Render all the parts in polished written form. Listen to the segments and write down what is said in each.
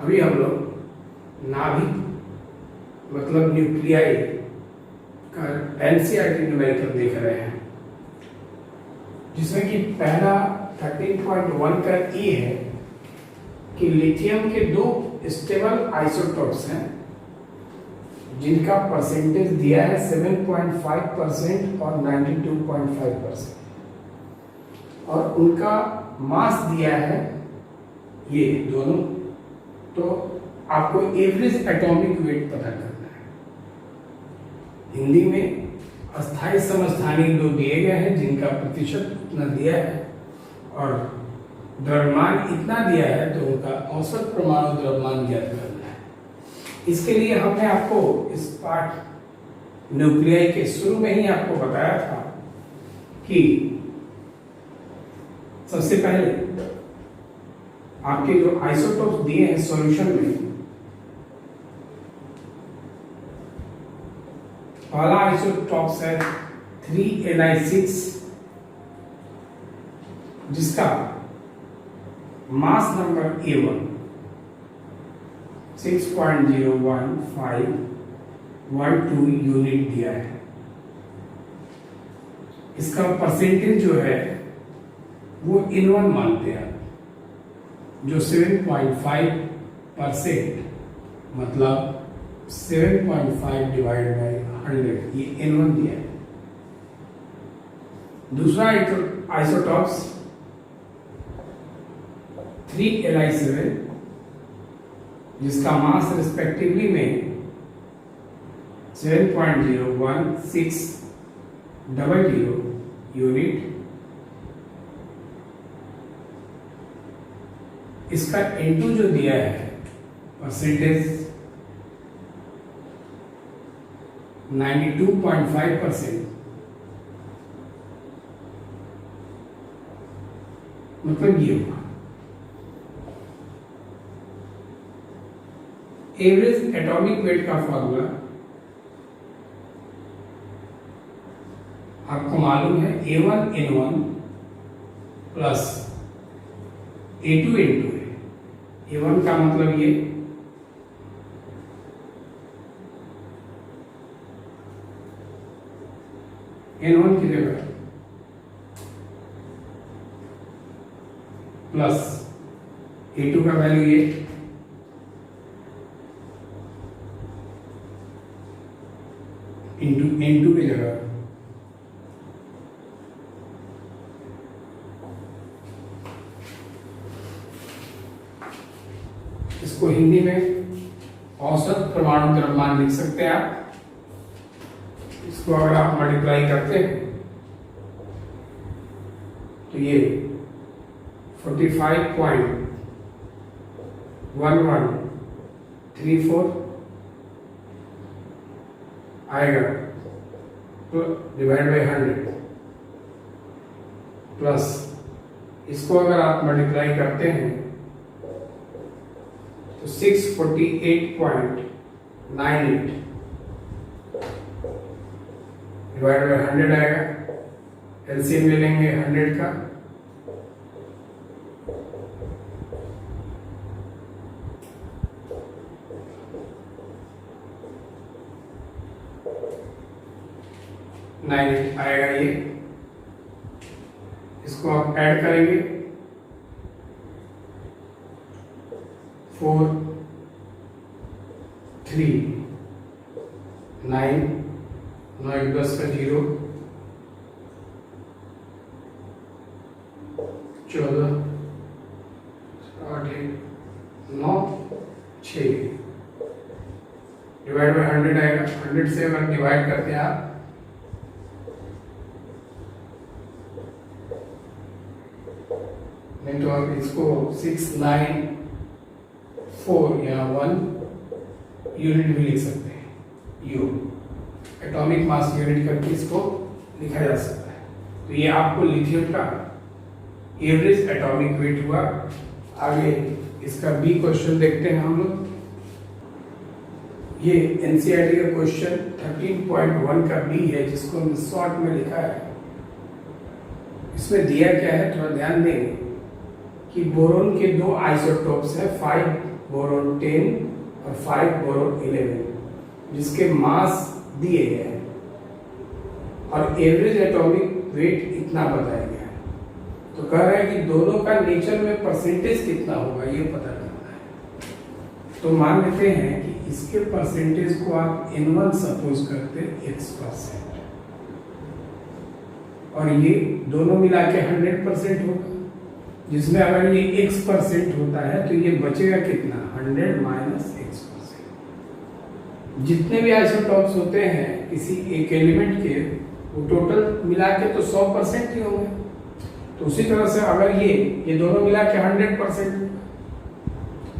अभी हम लोग नाभिक मतलब न्यूक्लियाई का एनसीईआरटी न्यूमेरिकल देख रहे हैं, जिसमें कि पहला 13.1 का ई है कि लिथियम के दो स्टेबल आइसोटोप्स हैं जिनका परसेंटेज दिया है 7.5% और 92.5%, और उनका मास दिया है ये दोनों। तो आपको एवरेज एटॉमिक वेट पता करना है। हिंदी में अस्थायी समस्थानिक दो दिए गए हैं जिनका प्रतिशत इतना दिया है, और द्रव्यमान इतना दिया है, तो उनका औसत परमाणु द्रव्यमान ज्ञात करना है। इसके लिए हमने आपको इस पाठ न्यूक्लियाई के शुरू में ही आपको बताया था कि सबसे पहले आपके जो आइसोटोप्स दिए हैं सॉल्यूशन में, पहला आइसोटोप्स है 3Ni6 जिसका मास नंबर A1 6.01512 यूनिट दिया है। इसका परसेंटेज जो है वो N1 मानते हैं, जो 7.5% मतलब 7.5 डिवाइड बाई 100, ये N1 दिया है। दूसरा आइसोटॉप्स 3Li7 जिसका मास रिस्पेक्टिवली में 7.01600 यूनिट, इसका N2 जो दिया है परसेंटेज 92.5%, मतलब ये होगा। एवरेज एटॉमिक वेट का फॉर्मूला आपको मालूम है, A1N1 प्लस A2N2 है। A1 का मतलब ये N1 की जगह प्लस A2 का वैल्यू ये इंटू N2 की जगह इसको हिंदी में औसत परमाणु द्रव्यमान लिख सकते हैं आप। इसको अगर आप मल्टीप्लाई करते हैं तो ये 45.1134 आएगा, तो डिवाइड बाई 100 प्लस इसको अगर आप मल्टीप्लाई करते हैं तो 648.98 डिवाइड बाई 100 आएगा। एलसीएम ले लेंगे 100 का, आएगा ये। इसको आप ऐड करेंगे 4 3 9 9 10 का 0 14 8 9 6 डिवाइड बाई 100 आएगा। 100 से अगर डिवाइड करते हैं आप नहीं तो आप इसको 694 या 1 यूनिट भी लिख सकते हैं। यू एटॉमिक मास यूनिट करके इसको लिखा जा सकता है। तो ये आपको लिथियम का एवरेज एटॉमिक वेट हुआ। आगे इसका बी क्वेश्चन देखते हैं हम लोग। ये एनसीईआरटी का क्वेश्चन 13.1 का बी है, जिसको हमने शॉर्ट में लिखा है। इसमें दिया क्या है, थोड़ा ध्यान देंगे कि बोरोन के दो आइसोटोप्स हैं 5 बोरोन 10 और 5 बोरोन 11, जिसके मास दिए गए हैं और एवरेज एटॉमिक वेट इतना बताया गया है। तो कह रहे हैं कि दोनों का नेचर में परसेंटेज कितना होगा ये पता करना है। तो मान लेते हैं कि इसके परसेंटेज को आप N1 सपोज करते X%, और ये दोनों मिला के 100% होगा, जिसमें अगर ये X% होता है तो ये बचेगा कितना, 100 माइनस X%। जितने भी आइसोटॉप्स होते हैं किसी एक एलिमेंट के, वो टोटल मिला के तो 100% ही होंगे। तो उसी तरह से अगर ये दोनों मिला के 100%,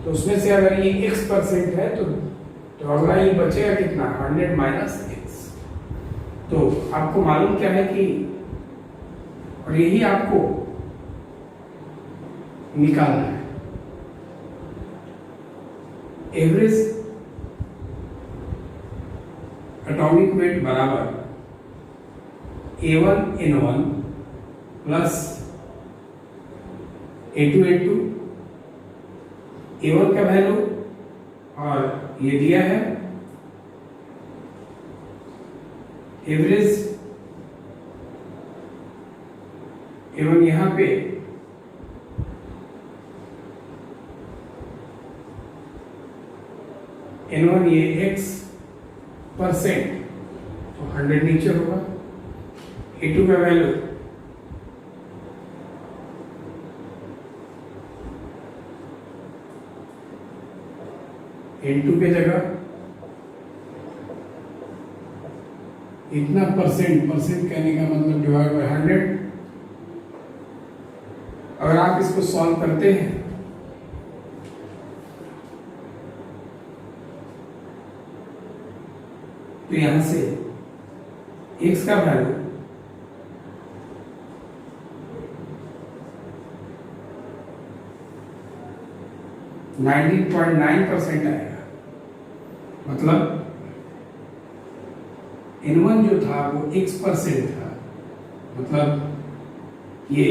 तो उसमें से अगर ये X% है तो अगला ये बचेगा कितना, 100 माइनस X। तो आपको मालूम क्या है कि, और यही आपको निकालना है, एवरेज एटॉमिक वेट बराबर A1N1 प्लस A2N2, A1 का वैल्यू और ये दिया है एवरेज A1 यहां पे N1 ये X%, तो 100 नीचे होगा। A2 का वैल्यू N2 के जगह इतना परसेंट कहने का मतलब डिवाइड बाय 100। अगर आप इसको सॉल्व करते हैं तो यहां से X का वैल्यू 19.9% आएगा। मतलब N1 जो था वो X% था, मतलब ये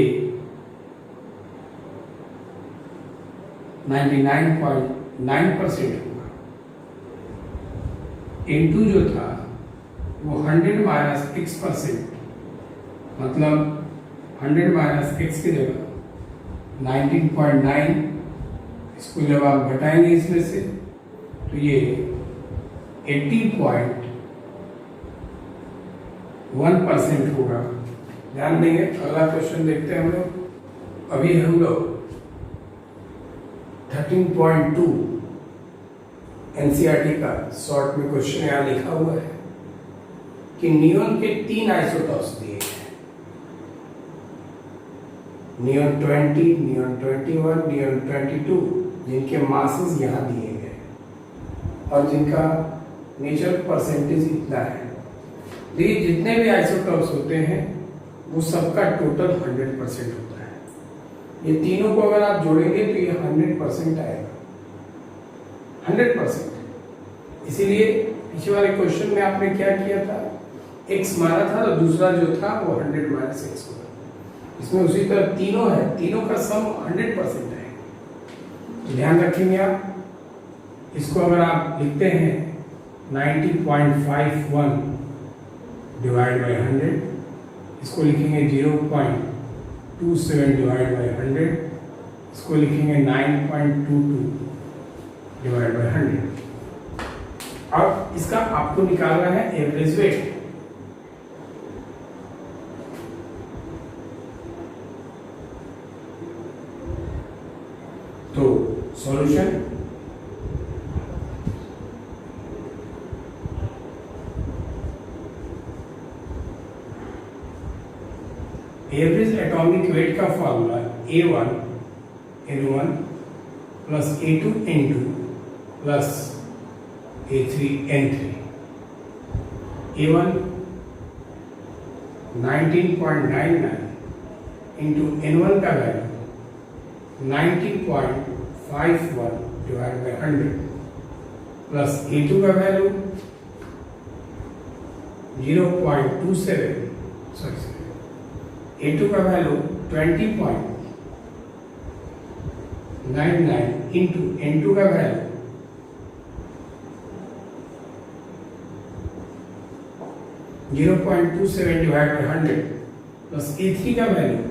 99.9% होगा। N2 जो था वो 100 माइनस X%, मतलब 100 माइनस X की जगह 19.9, इसको जब आप घटाएंगे इसमें से तो ये 80.1% होगा। ध्यान देंगे। अगला क्वेश्चन देखते हैं हम लोग। अभी हम लोग 13.2 NCERT का शॉर्ट में क्वेश्चन यहाँ लिखा हुआ है कि नियॉन के 3 आइसोटॉप्स दिए हैं, नियॉन 20, नियॉन 21, नियॉन 22, जिनके मासेस यहाँ दिए गए और जिनका नेचर परसेंटेज इतना है। देखिए जितने भी आइसोटॉप्स होते हैं वो सबका टोटल 100% होता है। ये तीनों को अगर आप जोड़ेंगे तो ये 100% आएगा, 100%। इसीलिए पिछले वाले क्वेश्चन में आपने क्या किया था, x माना था तो दूसरा जो था वो 100 माइनस x होगा। इसमें उसी तरह तीनों है, तीनों का सम 100% है। तो ध्यान रखेंगे आप। इसको अगर आप लिखते हैं 90.51 डिवाइड बाई 100, इसको लिखेंगे 0.27 डिवाइड बाई 100, इसको लिखेंगे 9.22 डिवाइड बाई 100। अब इसका आपको निकालना है एवरेज वेट। तो सॉल्यूशन, एवरेज एटॉमिक वेट का formula A1N1 plus A2N2 plus A3N3। A1 19.99 into N1 का value 90.51 divide by 100 plus A2 का वैल्यू 0.27, सॉरी A2 का वैल्यू 20.9 99 इंटू N2 का value 0.27 divide by 100 plus A3 का value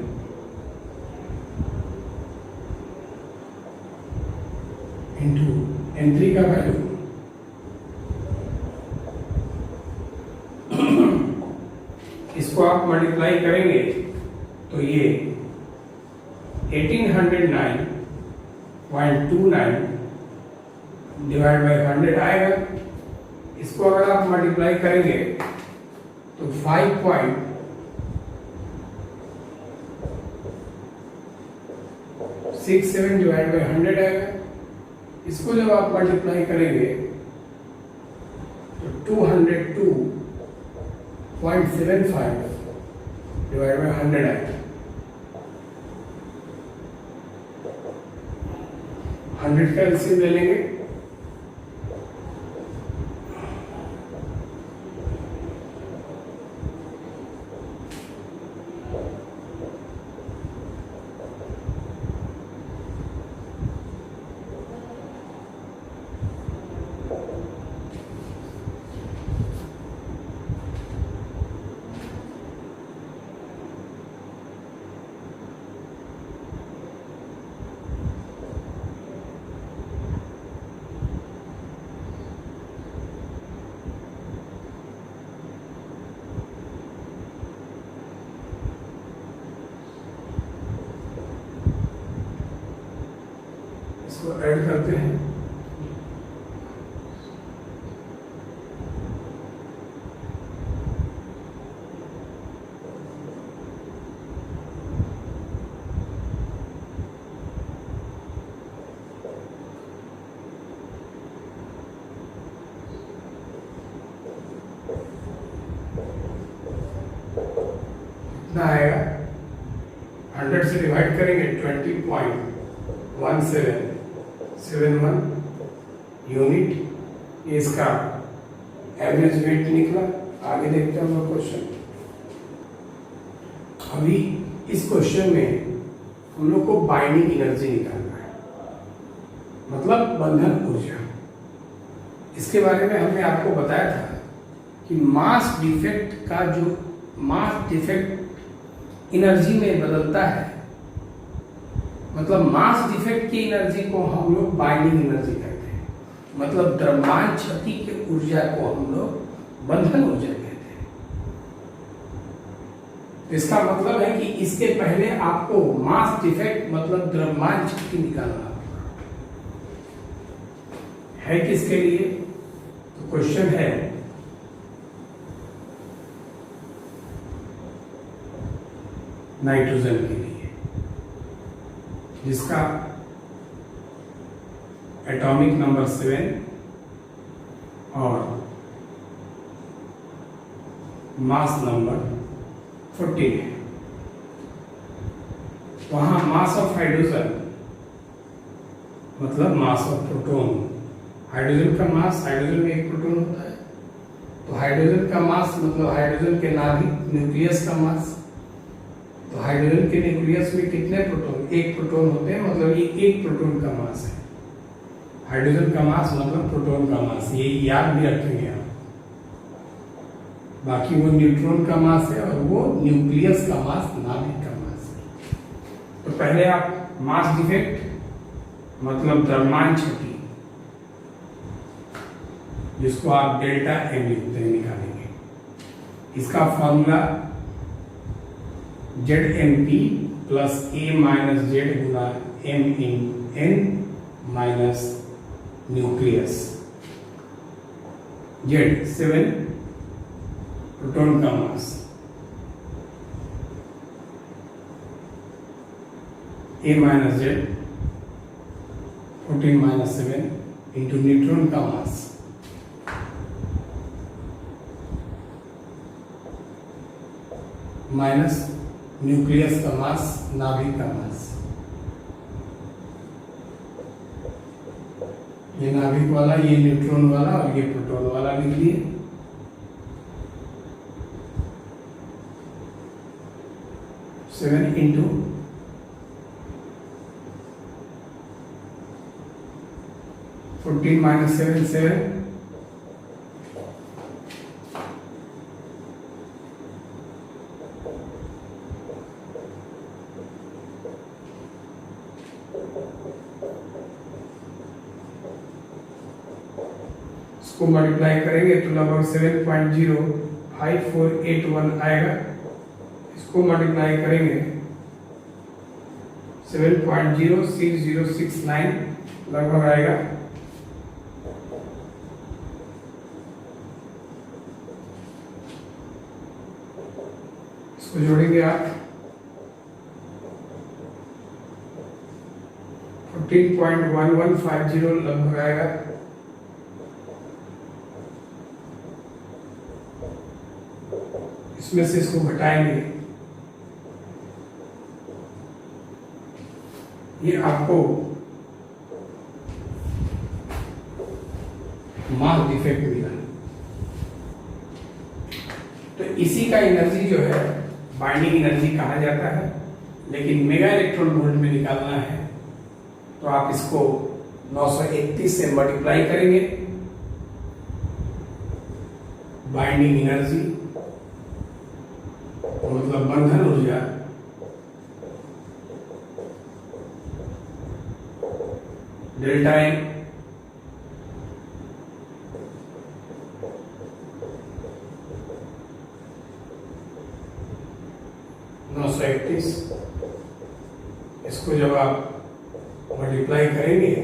into N3 का value इसको आप multiply करेंगे तो ये 1809.29 डिवाइड बाई 100 आएगा। इसको अगर आप मल्टीप्लाई करेंगे तो 5.67 डिवाइड बाई 100 आएगा। इसको जब आप मल्टीप्लाई करेंगे तो 202.75 डिवाइड बाई 100 आएगा। 100 का एलसीएम ले लेंगे इसको ऐड करते हैं। कितना आएगा? 100 से डिवाइड करेंगे 20.1771 यूनिट, ये इसका एवरेज वेट निकला। आगे देखते हैं हम लोग क्वेश्चन। अभी इस क्वेश्चन में हम लोग को बाइंडिंग एनर्जी निकालना है, मतलब बंधन ऊर्जा। इसके बारे में हमने आपको बताया था कि मास डिफेक्ट का जो मास डिफेक्ट एनर्जी में बदलता है, मतलब मास डिफेक्ट की एनर्जी को हम लोग बाइंडिंग एनर्जी कहते हैं, मतलब द्रव्यमान क्षति की ऊर्जा को हम लोग बंधन ऊर्जा कहते हैं। इसका मतलब है कि इसके पहले आपको मास डिफेक्ट मतलब द्रव्यमान क्षति निकालना है। किसके लिए? तो क्वेश्चन है नाइट्रोजन के लिए, जिसका एटॉमिक नंबर 7 और मास नंबर 14 है। वहां मास ऑफ हाइड्रोजन मतलब मास ऑफ प्रोटॉन, हाइड्रोजन का मास, हाइड्रोजन में एक प्रोटॉन होता है, तो हाइड्रोजन का मास मतलब हाइड्रोजन के नाभिक न्यूक्लियस का मास। तो हाइड्रोजन के न्यूक्लियस में कितने प्रोटॉन? एक प्रोटॉन होते हैं, मतलब ये एक प्रोटॉन का मास है। हाइड्रोजन का मास मतलब प्रोटॉन का मास, ये याद भी रखेंगे आप। बाकी वो न्यूट्रॉन का मास है और वो न्यूक्लियस का मास, नाभिक का मास है। तो पहले आप मास डिफेक्ट मतलब द्रव्यमान क्षति, जिसको आप डेल्टा एम लिखते हैं, निकालेंगे। इसका formula ZMP plus A minus Z Guna M in N minus nucleus. Z 7 proton का मास, A minus Z 14 minus 7 into neutron का मास माइनस न्यूक्लियस का मास, नाभिक का मास। ये नाभिक वाला, ये न्यूट्रॉन वाला और ये प्रोटॉन वाला लिख लिए। सेवन इंटू 14 माइनस 7 7, इसको मल्टीप्लाई करेंगे तो लगभग 7.05481 आएगा। इसको मल्टीप्लाई करेंगे 7.06069 लगभग आएगा। इसको जोड़ेंगे आप 14.1150 लगभग आएगा। इसमें से इसको घटाएंगे, ये आपको मास डिफेक्ट मिला। तो इसी का एनर्जी जो है बाइंडिंग एनर्जी कहा जाता है, लेकिन मेगा इलेक्ट्रॉन वोल्ट में निकालना है तो आप इसको 931 से मल्टीप्लाई करेंगे। बाइंडिंग एनर्जी मतलब बंधन ऊर्जा डेल्टा एन इसको जब आप मल्टीप्लाई करेंगे